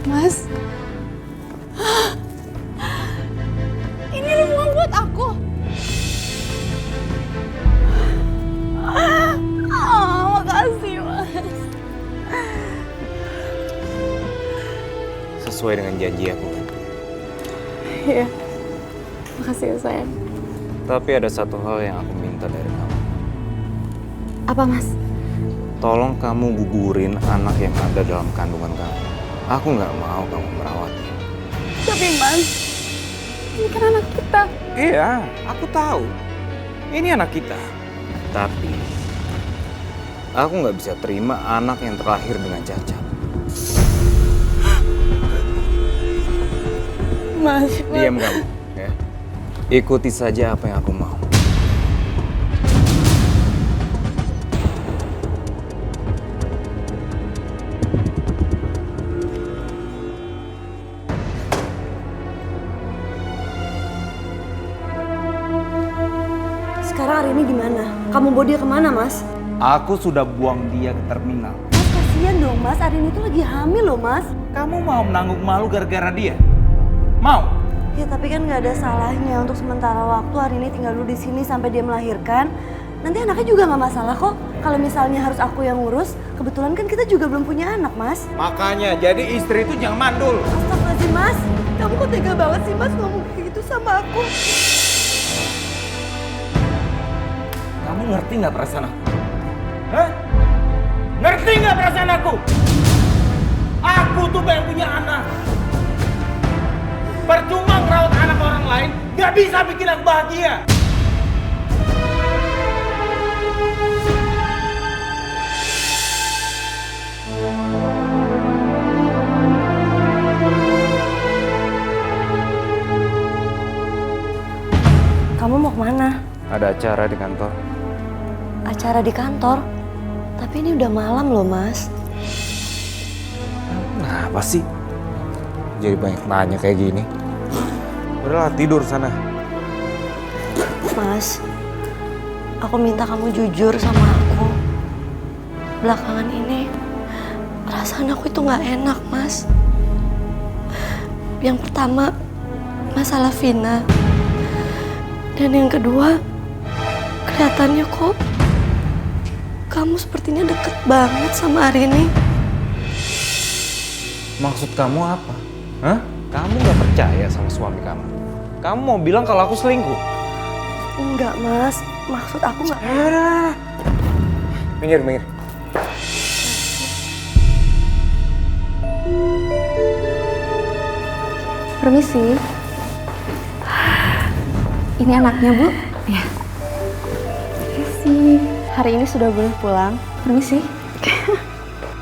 Mas, ini rumah buat aku. Makasih, Mas. Sesuai dengan janji aku kan. Iya, makasih ya sayang. Tapi ada satu hal yang aku minta dari kamu. Apa, Mas? Tolong kamu gugurin anak yang ada dalam kandungan kamu. Aku nggak mau kamu merawatnya. Tapi Mas, ini kan anak kita. Iya, aku tahu. Ini anak kita. Tapi aku nggak bisa terima anak yang terlahir dengan cacat. Mas, Diam kamu, ya. Ikuti saja apa yang aku mau. Sekarang Arini di mana? Kamu bawa dia kemana, Mas? Aku sudah buang dia ke terminal. Mas, kasihan dong, Mas. Arini itu lagi hamil loh, Mas. Kamu mau menanggung malu gara-gara dia? Mau? Ya, tapi kan nggak ada salahnya untuk sementara waktu Arini tinggal dulu di sini sampai dia melahirkan. Nanti anaknya juga nggak masalah kok. Kalau misalnya harus aku yang ngurus, kebetulan kan kita juga belum punya anak, Mas. Makanya jadi istri itu jangan mandul. Astagfirullahaladzim, Mas. Kamu kok tega banget sih, Mas, ngomong kayak gitu sama aku. Kamu ngerti nggak perasaan aku? Hah? Ngerti nggak perasaan aku? Aku tuh pengen punya anak. Percuma ngerawat anak orang lain, nggak bisa bikin aku bahagia. Kamu mau kemana? Ada acara di kantor. Acara di kantor? Tapi ini udah malam loh, Mas. Kenapa sih? Jadi banyak nanya kayak gini. Udahlah, tidur sana. Mas, aku minta kamu jujur sama aku. Belakangan ini, perasaan aku itu nggak enak, Mas. Yang pertama, masalah Vina. Dan yang kedua, kelihatannya kok kamu sepertinya deket banget sama Arini. Maksud kamu apa? Hah? Kamu gak percaya sama suami kamu? Kamu mau bilang kalau aku selingkuh? Enggak, Mas. Maksud aku nggak... Minggir, minggir. Permisi. Ini anaknya, Bu. Ya. Permisi. Hari ini sudah boleh pulang. Permisi.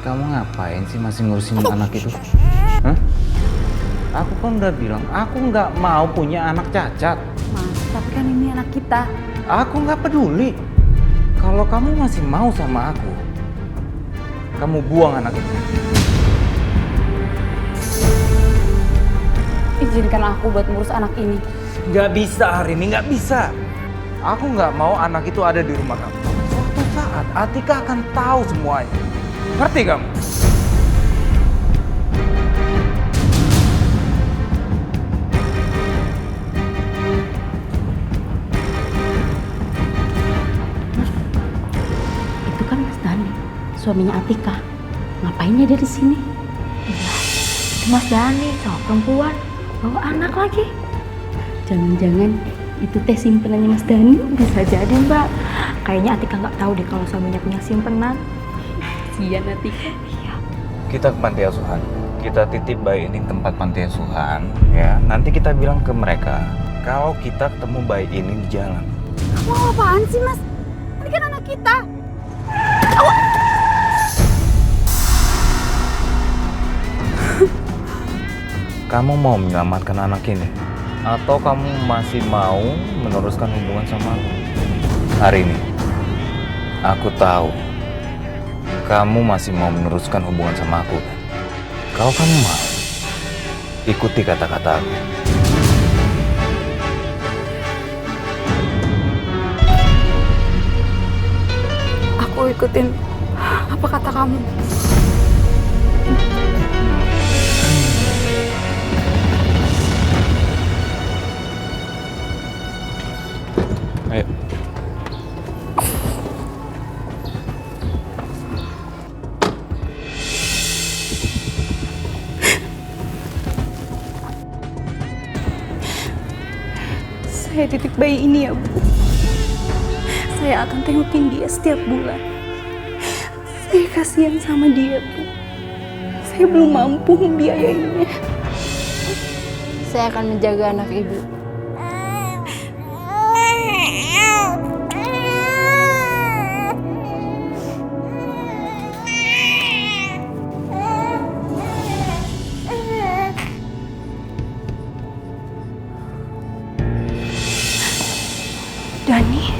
Kamu ngapain sih masih ngurusin anak itu? Hah? Aku kan udah bilang, aku nggak mau punya anak cacat. Mas, tapi kan ini anak kita. Aku nggak peduli. Kalau kamu masih mau sama aku, kamu buang anak itu. Izinkan aku buat ngurus anak ini. Nggak bisa hari ini, nggak bisa. Aku nggak mau anak itu ada di rumah kamu. Suatu saat Atika akan tahu semuanya. Ngerti kamu? Itu kan Mas Dani, suaminya Atika. Ngapain dia di sini? Iya, itu Mas Dani, cowok perempuan, bawa anak lagi. Jangan-jangan itu teh simpenannya Mas Dani? Bisa jadi, Mbak. Kayaknya Atika nggak tahu deh kalau suaminya punya simpenan. Kasian Atika. Iya. Kita ke panti asuhan. Kita titip bayi ini tempat panti asuhan, ya. Nanti kita bilang ke mereka kalau kita ketemu bayi ini di jalan. Kamu apaan sih, Mas? Ini kan anak kita. Kamu mau menyelamatkan anak ini? Atau kamu masih mau meneruskan hubungan sama aku? Hari ini, aku tahu kamu masih mau meneruskan hubungan sama aku. Kalau kamu mau, ikuti kata-kata aku. Aku ikutin apa kata kamu. Saya titip bayi ini ya, Bu. Saya akan tengokin dia setiap bulan. Saya kasihan sama dia, Bu. Saya belum mampu membiayainya. Saya akan menjaga anak ibu. Dani.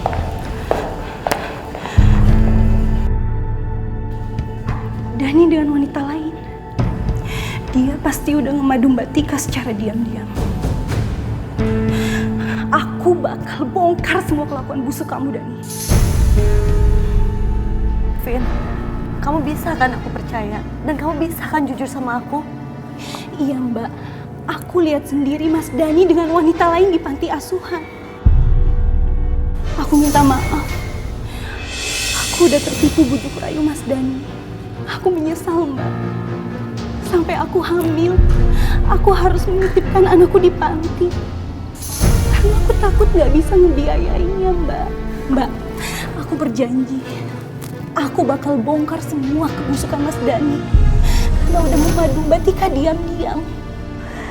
Dani dengan wanita lain. Dia pasti udah ngemadu Mbak Tika secara diam-diam. Aku bakal bongkar semua kelakuan busuk kamu, Dani. Vin, kamu bisa kan aku percaya? Dan kamu bisa kan jujur sama aku? Iya, Mbak. Aku lihat sendiri Mas Dani dengan wanita lain di panti asuhan. Aku minta maaf. Aku udah tertipu bujuk rayu Mas Dani. Aku menyesal, Mbak. Sampai aku hamil, aku harus menitipkan anakku di panti. Karena aku takut gak bisa ngebiayainya, Mbak. Mbak, aku berjanji. Aku bakal bongkar semua kebusukan Mas Dani. Karena udah memadu Mbak Tika diam-diam.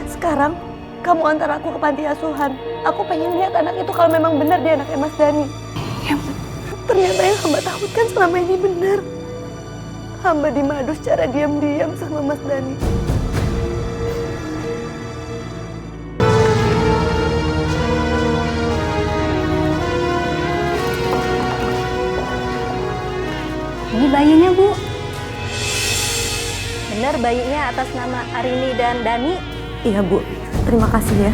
Sekarang, kamu antar aku ke panti asuhan. Aku pengen lihat anak itu kalau memang benar dia anaknya Mas Dani. Ya, Mbak. Ternyata yang hamba takutkan selama ini benar. Hamba dimadu secara diam-diam sama Mas Dani. Ini bayinya, Bu. Benar bayinya atas nama Arini dan Dani. Iya, Bu. Terima kasih ya.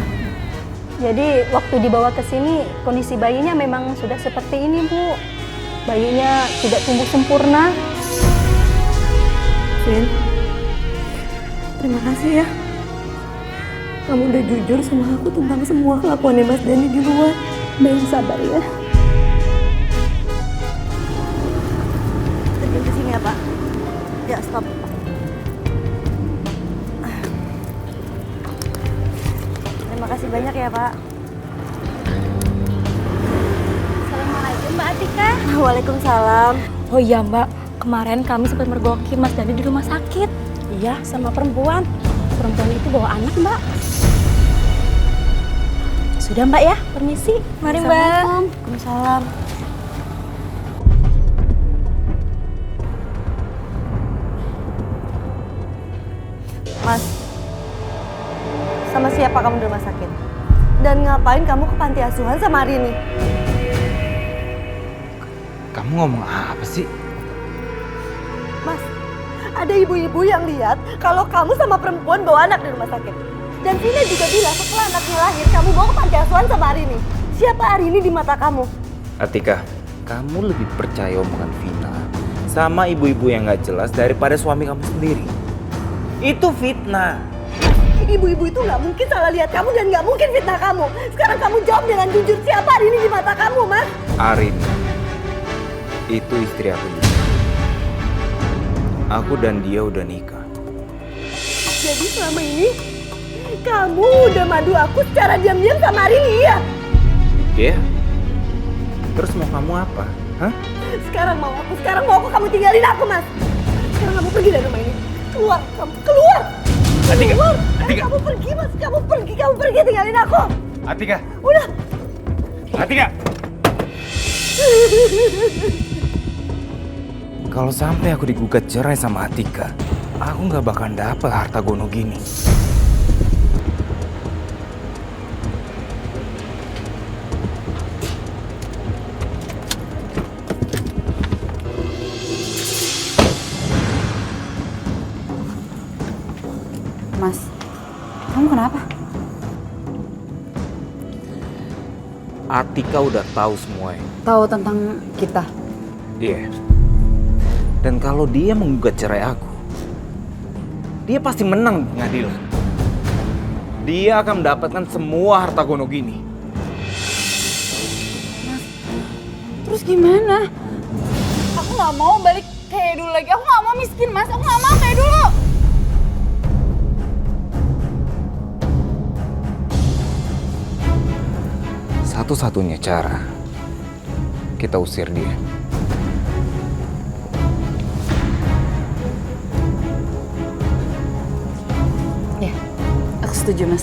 Jadi waktu dibawa ke sini kondisi bayinya memang sudah seperti ini, Bu. Bayinya tidak tumbuh sempurna. Vin, terima kasih ya. Kamu udah jujur sama aku tentang semua kelakuannya Mas Dani di luar. Mbak yang sabar ya. Terjun ke sini ya, Pak. Ya, stop. Terima kasih banyak ya, Pak. Assalamualaikum, Mbak Atika. Waalaikumsalam. Oh iya, Mbak. Kemarin kami sempat mergoki Mas Dani di rumah sakit. Iya, sama perempuan. Perempuan itu bawa anak, Mbak. Sudah, Mbak ya. Permisi. Mari, Mbak. Waalaikumsalam. Mas, sama siapa kamu di rumah sakit? Dan ngapain kamu ke panti asuhan sama Arini? Kamu ngomong apa sih? Mas, ada ibu-ibu yang lihat kalau kamu sama perempuan bawa anak di rumah sakit. Dan Vina juga bilang setelah anaknya lahir, kamu bawa ke panti asuhan sama Arini. Siapa Arini di mata kamu? Atika, kamu lebih percaya omongan Vina sama ibu-ibu yang gak jelas daripada suami kamu sendiri. Itu fitnah. Ibu-ibu itu nggak mungkin salah lihat kamu dan nggak mungkin fitnah kamu. Sekarang kamu jawab dengan jujur, siapa Arini di mata kamu, Mas? Arini, itu istri aku juga. Aku dan dia udah nikah. Jadi selama ini kamu udah madu aku secara diam-diam sama Arini, iya? Iya? Terus mau kamu apa? Hah? Sekarang mau aku kamu tinggalin aku, Mas. Sekarang kamu pergi dari rumah ini. Keluar, kamu keluar. Atika, Keluar. Atika. Kamu pergi, Mas. Kamu pergi tinggalin aku. Atika, Udah. Atika. Kalau sampai aku digugat cerai sama Atika, aku nggak bakal dapet harta gono gini. Mas, kamu kenapa? Atika udah tahu semuanya. Tahu tentang kita? Iya. Dan kalau dia menggugat cerai aku, dia pasti menang di pengadilan. Dia akan mendapatkan semua harta gono gini. Terus gimana? Aku nggak mau balik kayak dulu lagi. Aku nggak mau miskin, Mas. Aku nggak mau kayak dulu. satu-satunya cara kita usir dia. Ya, aku setuju, Mas.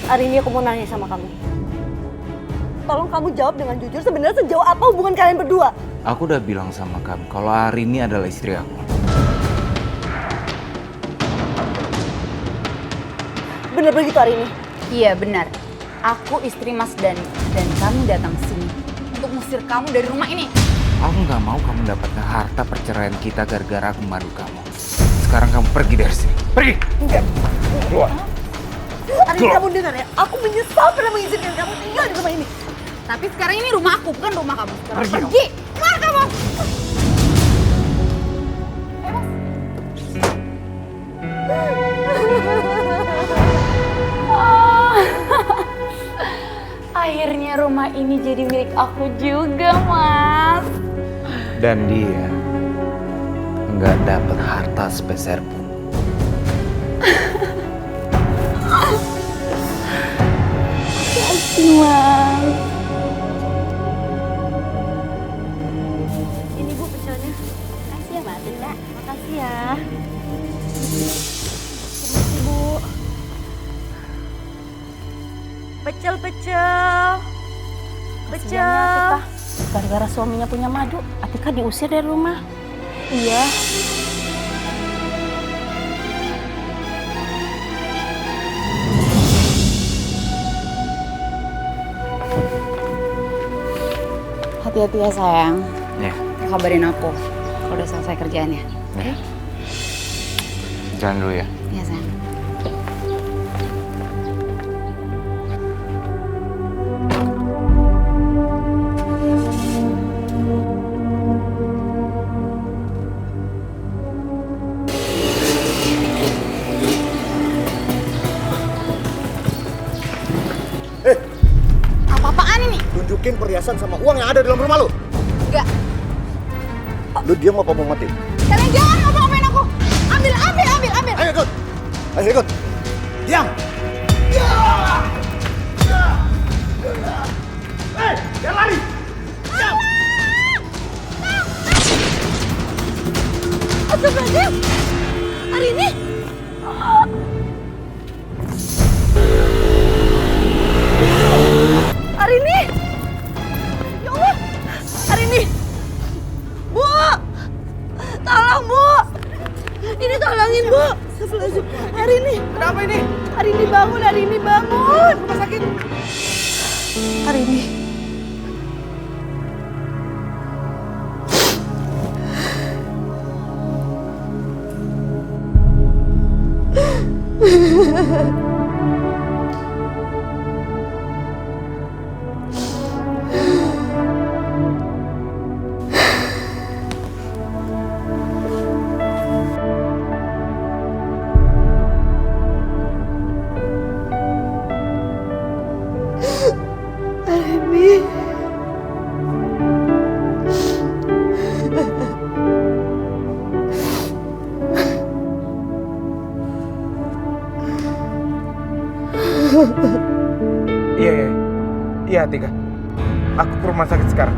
Hari ini aku mau nanya sama kamu. Tolong kamu jawab dengan jujur, sebenarnya sejauh apa hubungan kalian berdua? Aku udah bilang sama kamu kalau Arini adalah istri aku. Bener begitu hari ini? Iya, benar. Aku istri Mas Dani dan kami datang ke sini untuk mengusir kamu dari rumah ini. Aku nggak mau kamu dapatkan harta perceraian kita gara-gara aku madu kamu. Sekarang kamu pergi dari sini. Pergi! Enggak. Keluar! Hari ini kamu dengar ya, aku menyesal pernah mengizinkan kamu tinggal di rumah ini. Tapi sekarang ini rumah aku, bukan rumah kamu. Sekarang Pergi. pergi! Keluar kamu! Akhirnya rumah ini jadi milik aku juga, Mas. Dan dia nggak dapat harta sepeser pun. Mas. Ini Bu pecelnya. Makasih ya, Mbak Atika. Makasih ya. Permisi Bu. Pecel. Atika, gara-gara suaminya punya madu, Atika diusir dari rumah. Iya. Hati-hati ya, sayang. Ya, Kabarin aku kalau udah selesai kerjaannya. ya. Jalan dulu ya. Iya, sayang. Apa-apaan ini? Tunjukin perhiasan sama uang yang ada dalam rumah lu. Enggak. Lu diam apa mau mati? Kalian jangan ngapa-ngapain aku. Ambil. Ayo ikut. Ayo ikut. Diam. Hei, jangan lari. Astagfirullahaladzim. Hari ini. Hari ini. Ya Allah. Hari ini. Bu. Tolong, Bu. Ini tolongin, Bu. Astagfirullahaladzim. Hari ini. Kenapa ini? Hari ini bangun, hari ini bangun. Rumah sakit. Hari ini. Iya, Tika. Aku ke rumah sakit sekarang.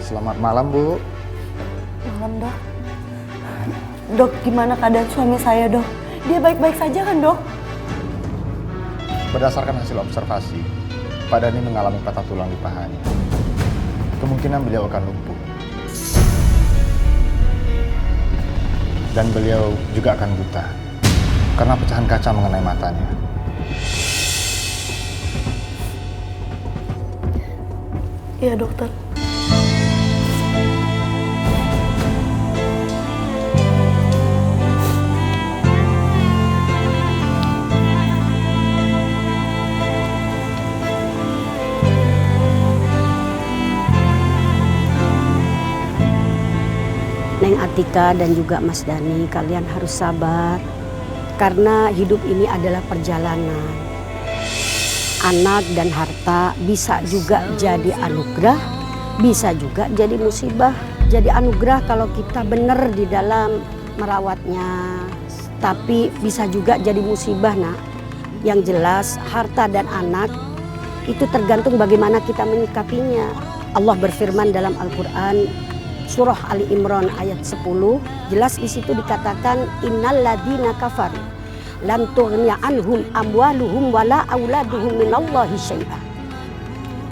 Selamat malam, Bu. Malam, Dok. Dok, gimana keadaan suami saya, Dok? Dia baik-baik saja kan, Dok? Berdasarkan hasil observasi, Pak Dani mengalami patah tulang di pahanya. Kemungkinan beliau akan lumpuh. Dan beliau juga akan buta karena pecahan kaca mengenai matanya. Iya dokter. Neng Atika dan juga Mas Dani, kalian harus sabar. Karena hidup ini adalah perjalanan. Anak dan harta bisa juga jadi anugerah, bisa juga jadi musibah. Jadi anugerah kalau kita benar di dalam merawatnya. Tapi bisa juga jadi musibah, nak. Yang jelas harta dan anak itu tergantung bagaimana kita menyikapinya. Allah berfirman dalam Al-Quran, Surah Ali Imran ayat 10, jelas di situ dikatakan innalladzina kafaru lan tughniya anhum amwaluhum wala auladuhum minallahi syai'a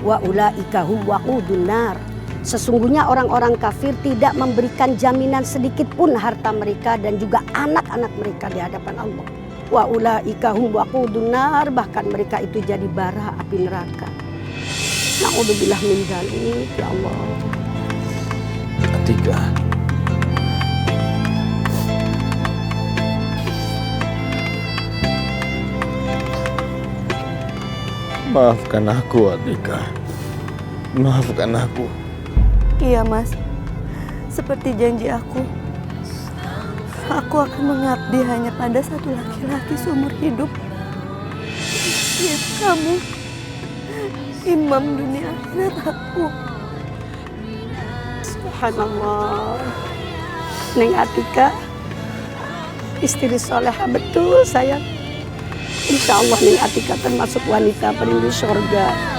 wa ulaika hum waqudun nar. Sesungguhnya orang-orang kafir tidak memberikan jaminan sedikit pun harta mereka dan juga anak-anak mereka di hadapan Allah. Wa ulaika hum waqudun nar, bahkan mereka itu jadi bara api neraka. Na'udzubillah min dzalik, ya Allah. Atika. Maafkan aku, Atika. Maafkan aku. Iya mas, seperti janji aku akan mengabdi hanya pada satu laki-laki seumur hidup, yaitu kamu, imam dunia akhirat aku. Subhanallah. Neng Atika istri soleha betul sayang. Insya Allah Neng Atika termasuk wanita perindu surga.